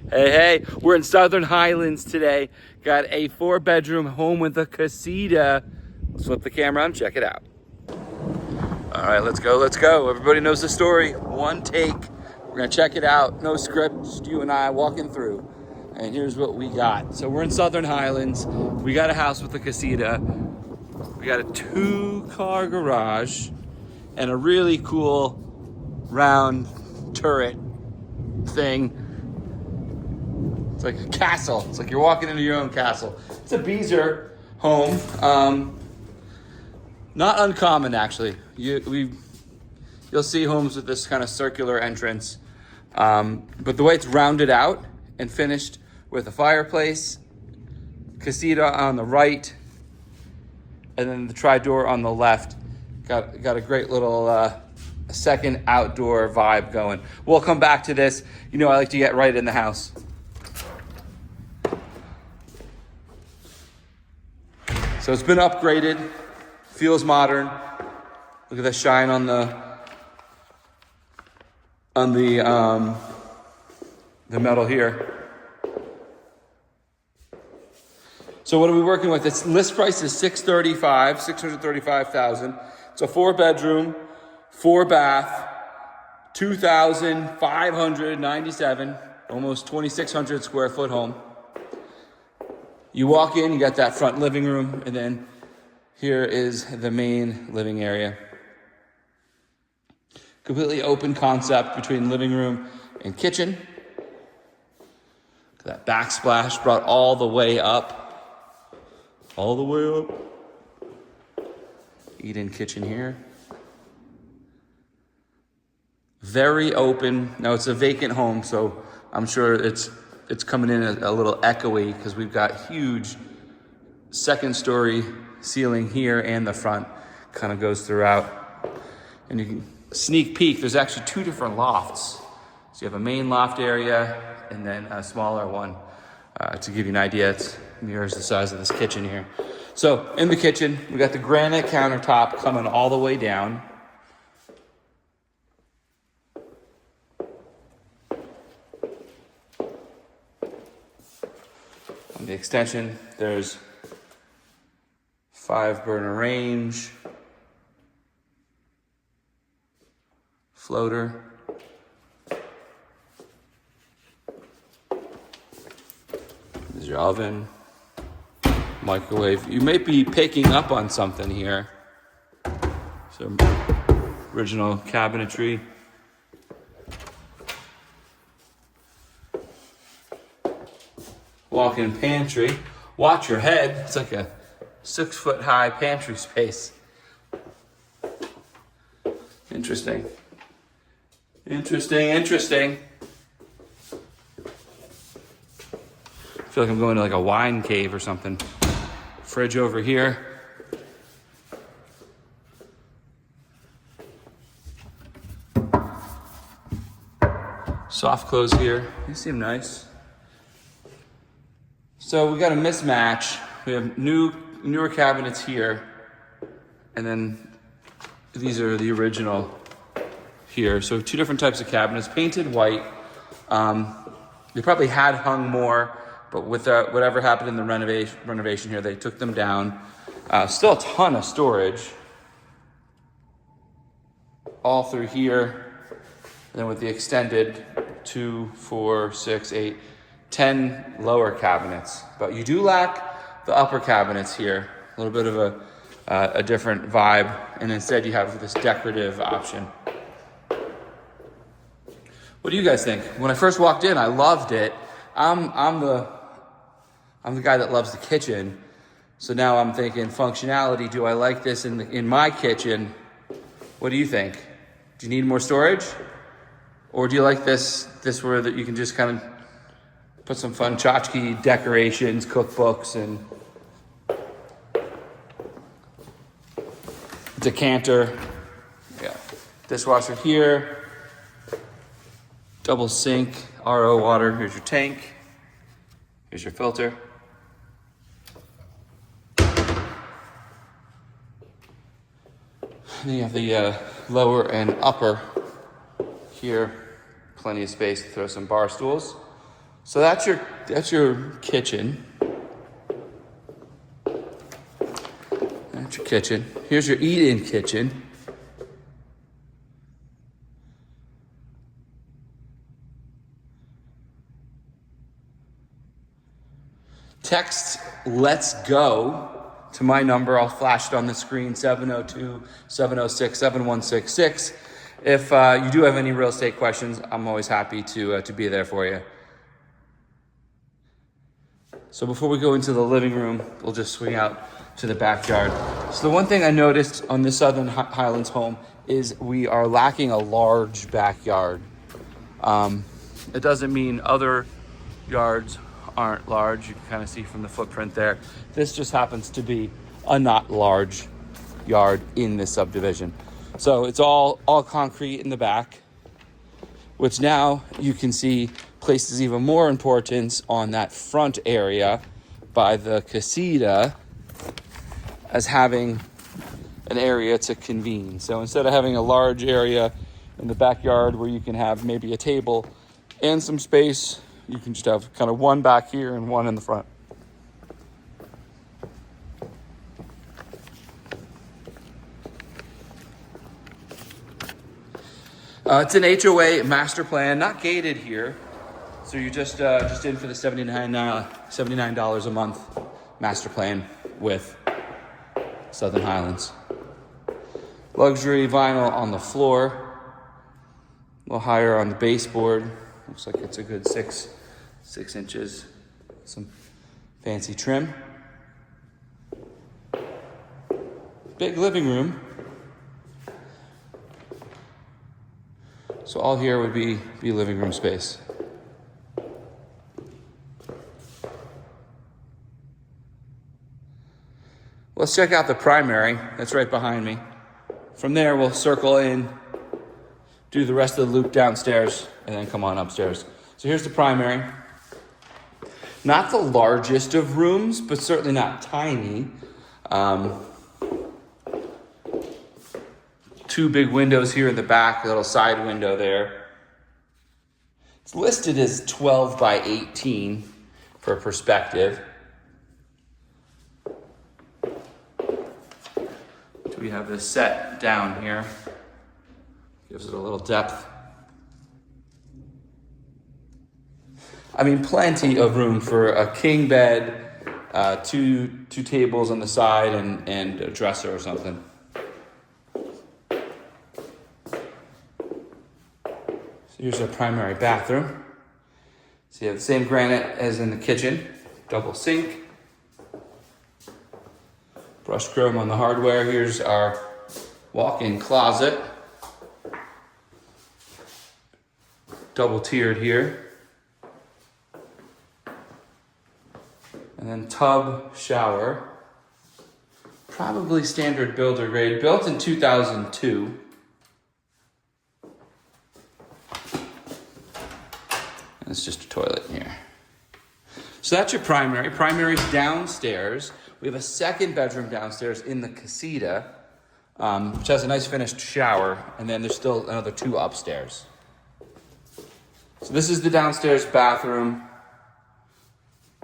Hey, we're in Southern Highlands today. Got a 4-bedroom home with a casita. Let's flip the camera on, check it out. All right, let's go. Everybody knows the story. One take. We're gonna check it out. No script, just you and I walking through. And here's what we got. So we're in Southern Highlands. We got a house with a casita. We got a 2-car garage and a really cool round turret thing. It's like a castle. It's like you're walking into your own castle. It's a Beazer home. Not uncommon, actually. You'll see homes with this kind of circular entrance. But the way it's rounded out and finished with a fireplace, casita on the right, and then the tri-door on the left, got a great little second outdoor vibe going. We'll come back to this. You know I like to get right in the house. So it's been upgraded, feels modern. Look at the shine on the metal here. So what are we working with? Its list price is $635,000. It's a 4-bedroom, 4-bath, 2,597, almost 2,600 square foot home. You walk in, you got that front living room, and then here is the main living area. Completely open concept between living room and kitchen. That backsplash brought all the way up. All the way up. Eat-in kitchen here. Very open. Now it's a vacant home, so I'm sure it's coming in a little echoey because we've got huge second-story ceiling here, and the front kind of goes throughout. And you can sneak peek. There's actually 2 different lofts. So you have a main loft area and then a smaller one. To give you an idea, it mirrors the size of this kitchen here. So in the kitchen, we got the granite countertop coming all the way down. On the extension, there's 5-burner range, floater. There's your oven, microwave. You may be picking up on something here. Some original cabinetry. Walk-in pantry. Watch your head. It's like a 6-foot-high pantry space. Interesting. I feel like I'm going to like a wine cave or something. Fridge over here. Soft close here. These seem nice. So we got a mismatch. We have newer cabinets here, and then these are the original here. So 2 different types of cabinets, painted white. They probably had hung more, but with whatever happened in the renovation here, they took them down. Still a ton of storage all through here. And then with the extended 2, 4, 6, 8, 10 lower cabinets, but you do lack the upper cabinets here. A little bit of a different vibe, and instead you have this decorative option. What do you guys think? When I first walked in, I loved it. I'm the guy that loves the kitchen, so now I'm thinking functionality. Do I like this in my kitchen? What do you think? Do you need more storage, or do you like this where that you can just kind of put some fun tchotchke decorations, cookbooks, and decanter. Yeah, dishwasher here. Double sink, RO water. Here's your tank. Here's your filter. And then you have the lower and upper here. Plenty of space to throw some bar stools. So that's your kitchen. That's your kitchen. Here's your eat-in kitchen. Text "Let's go" to my number. I'll flash it on the screen, 702-706-7166. If you do have any real estate questions, I'm always happy to be there for you. So before we go into the living room, we'll just swing out to the backyard. So the one thing I noticed on this Southern Highlands home is we are lacking a large backyard. It doesn't mean other yards aren't large. You can kind of see from the footprint there. This just happens to be a not large yard in this subdivision. So it's all concrete in the back, which now you can see places even more importance on that front area by the Casita as having an area to convene. So instead of having a large area in the backyard where you can have maybe a table and some space, you can just have kind of one back here and one in the front. It's an HOA master plan, not gated here. So you're just in for the $79 a month master plan with Southern Highlands. Luxury vinyl on the floor, a little higher on the baseboard. Looks like it's a good six inches. Some fancy trim. Big living room. So all here would be living room space. Let's check out the primary. That's right behind me. From there, we'll circle in, do the rest of the loop downstairs, and then come on upstairs. So here's the primary. Not the largest of rooms, but certainly not tiny. Two big windows here in the back, a little side window there. It's listed as 12 by 18 for perspective. We have this set down here. Gives it a little depth. I mean, plenty of room for a king bed, two tables on the side, and a dresser or something. So here's our primary bathroom. So you have the same granite as in the kitchen, double sink. Brushed chrome on the hardware. Here's our walk-in closet. Double tiered here. And then tub, shower. Probably standard builder grade. Built in 2002. And it's just a toilet in here. So that's your primary. Primary's downstairs. We have a second bedroom downstairs in the Casita, which has a nice finished shower, and then there's still another two upstairs. So this is the downstairs bathroom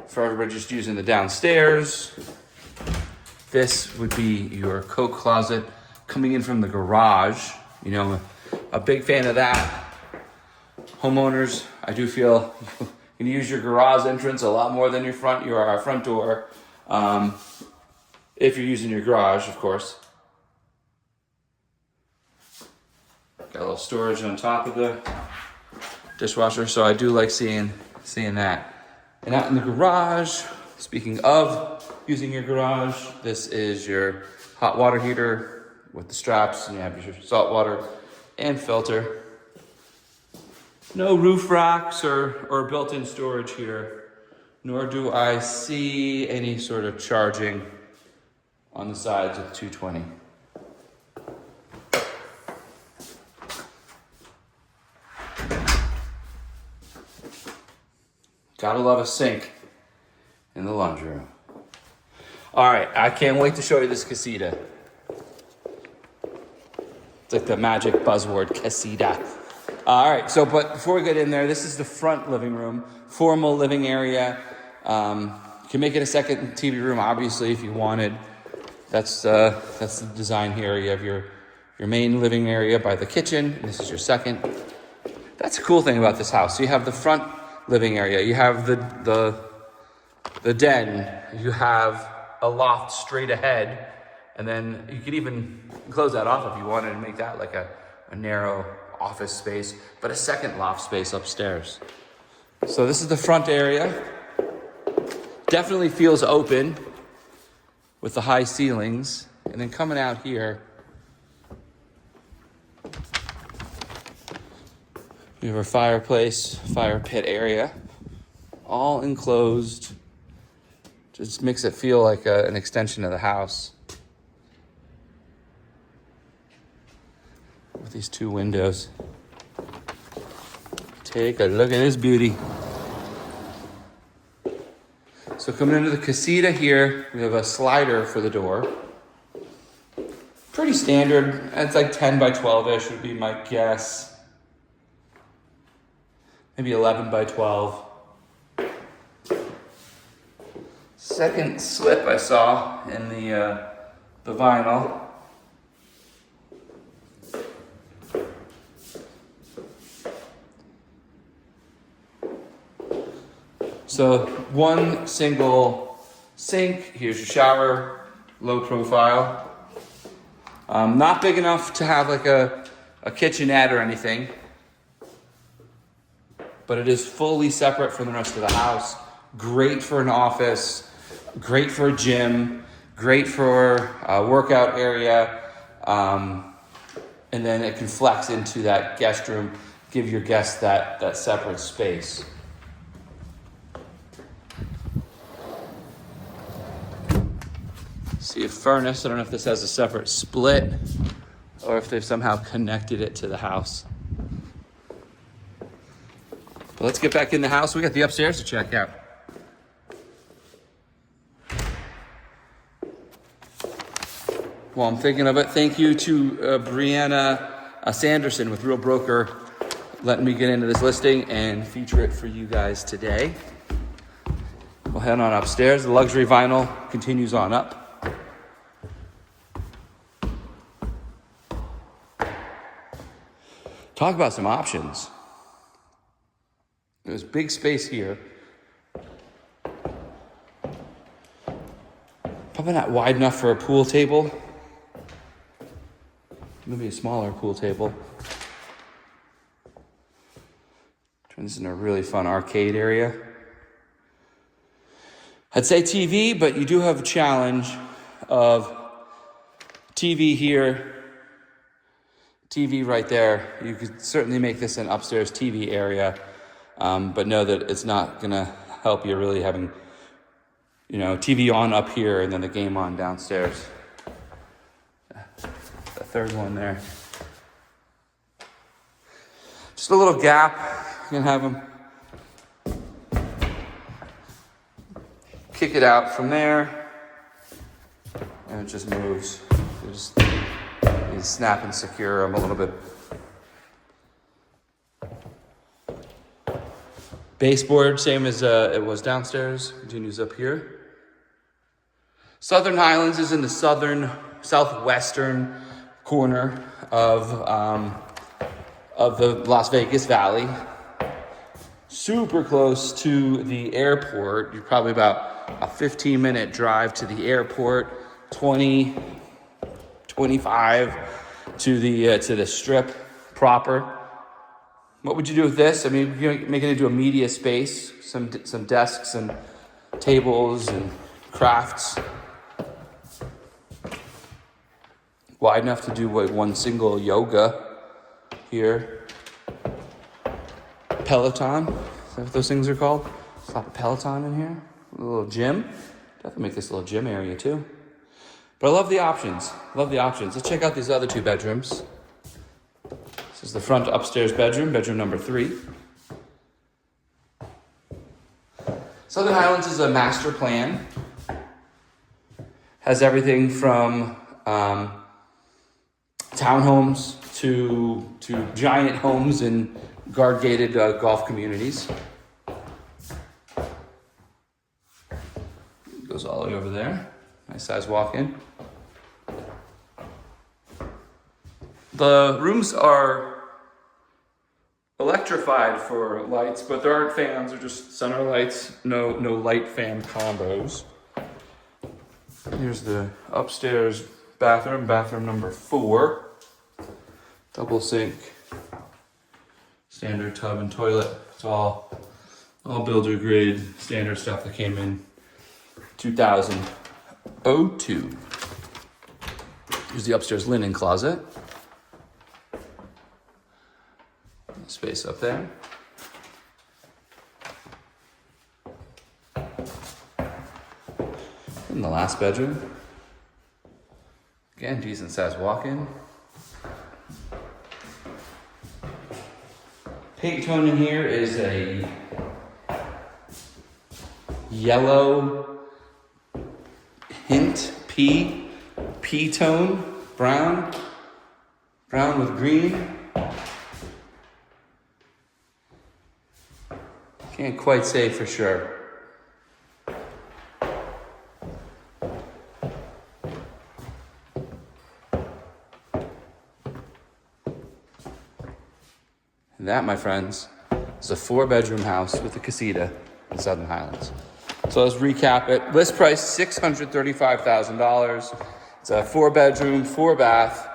for everybody just using the downstairs. This would be your coat closet coming in from the garage. You know, a big fan of that. Homeowners, I do feel you can use your garage entrance a lot more than your front door. If you're using your garage, of course. Got a little storage on top of the dishwasher, so I do like seeing that. And out in the garage, speaking of using your garage, this is your hot water heater with the straps, and you have your salt water and filter. No roof racks or built-in storage here, nor do I see any sort of charging on the sides of the 220. Gotta love a sink in the laundry room. All right, I can't wait to show you this Casita. It's like the magic buzzword, Casita. All right, so but before we get in there, this is the front living room, formal living area. You can make it a second TV room, obviously, if you wanted. That's the design here. You have your main living area by the kitchen, and this is your second. That's a cool thing about this house. So you have the front living area, you have the den, you have a loft straight ahead, and then you could even close that off if you wanted to make that like a narrow office space, but a second loft space upstairs. So this is the front area. Definitely feels open with the high ceilings. And then coming out here, we have our fireplace, fire pit area, all enclosed. Just makes it feel like an extension of the house. With these two windows. Take a look at this beauty. So coming into the Casita here, we have a slider for the door. Pretty standard. It's like 10 by 12-ish would be my guess. Maybe 11 by 12. Second slip I saw in the vinyl. So one single sink. Here's your shower, low profile. Not big enough to have like a kitchenette or anything, but it is fully separate from the rest of the house. Great for an office, great for a gym, great for a workout area. And then it can flex into that guest room, give your guests that separate space. See a furnace. I don't know if this has a separate split or if they've somehow connected it to the house. But let's get back in the house. We got the upstairs to check out. While I'm thinking of it, thank you to Brianna Sanderson with Real Broker letting me get into this listing and feature it for you guys today. We'll head on upstairs. The luxury vinyl continues on up. Talk about some options. There's big space here. Probably not wide enough for a pool table. Maybe a smaller pool table. Turn this into a really fun arcade area. I'd say TV, but you do have a challenge of TV here, TV right there. You could certainly make this an upstairs TV area, but know that it's not gonna help you really having, TV on up here and then the game on downstairs. The third one there. Just a little gap. You can have them kick it out from there, and it just moves. You snap and secure them a little bit. Baseboard, same as it was downstairs, continues up here. Southern Highlands is in the southwestern corner of the Las Vegas Valley. Super close to the airport. You're probably about a 15-minute drive to the airport, 25 to the strip proper. What would you do with this? I mean, you're making it into a media space, some desks and tables and crafts. Wide enough to do one single yoga here. Peloton, is that what those things are called? A lot of Peloton in here. A little gym. Definitely make this a little gym area too. But I love the options. Let's check out these other two bedrooms. This is the front upstairs bedroom number 3. Southern Highlands is a master plan. Has everything from 10 townhomes to giant homes in guard-gated golf communities. Goes all the way over there. Nice size walk-in. The rooms are electrified for lights, but there aren't fans. They're just center lights. No light fan combos. Here's the upstairs bathroom. Bathroom number 4. Double sink. Standard tub and toilet. It's all builder grade standard stuff that came in 2002. Here's the upstairs linen closet. Space up there. In the last bedroom. Again, decent size walk-in. Paint tone in here is a yellow hint pea tone, brown with green. Can't quite say for sure. And that, my friends, is a 4-bedroom house with a casita in Southern Highlands. So let's recap it. List price $635,000. It's a 4-bedroom, 4-bath.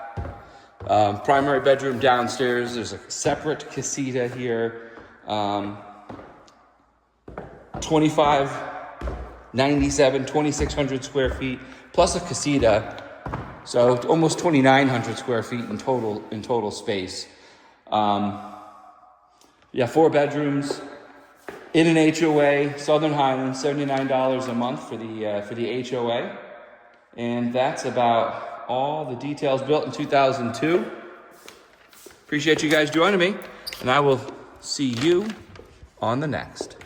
Primary bedroom downstairs. There's a separate casita here. 2,600 square feet, plus a casita. So almost 2,900 square feet in total space. 4 bedrooms in an HOA, Southern Highlands, $79 a month for the HOA. And that's about all the details. Built in 2002. Appreciate you guys joining me, and I will see you on the next.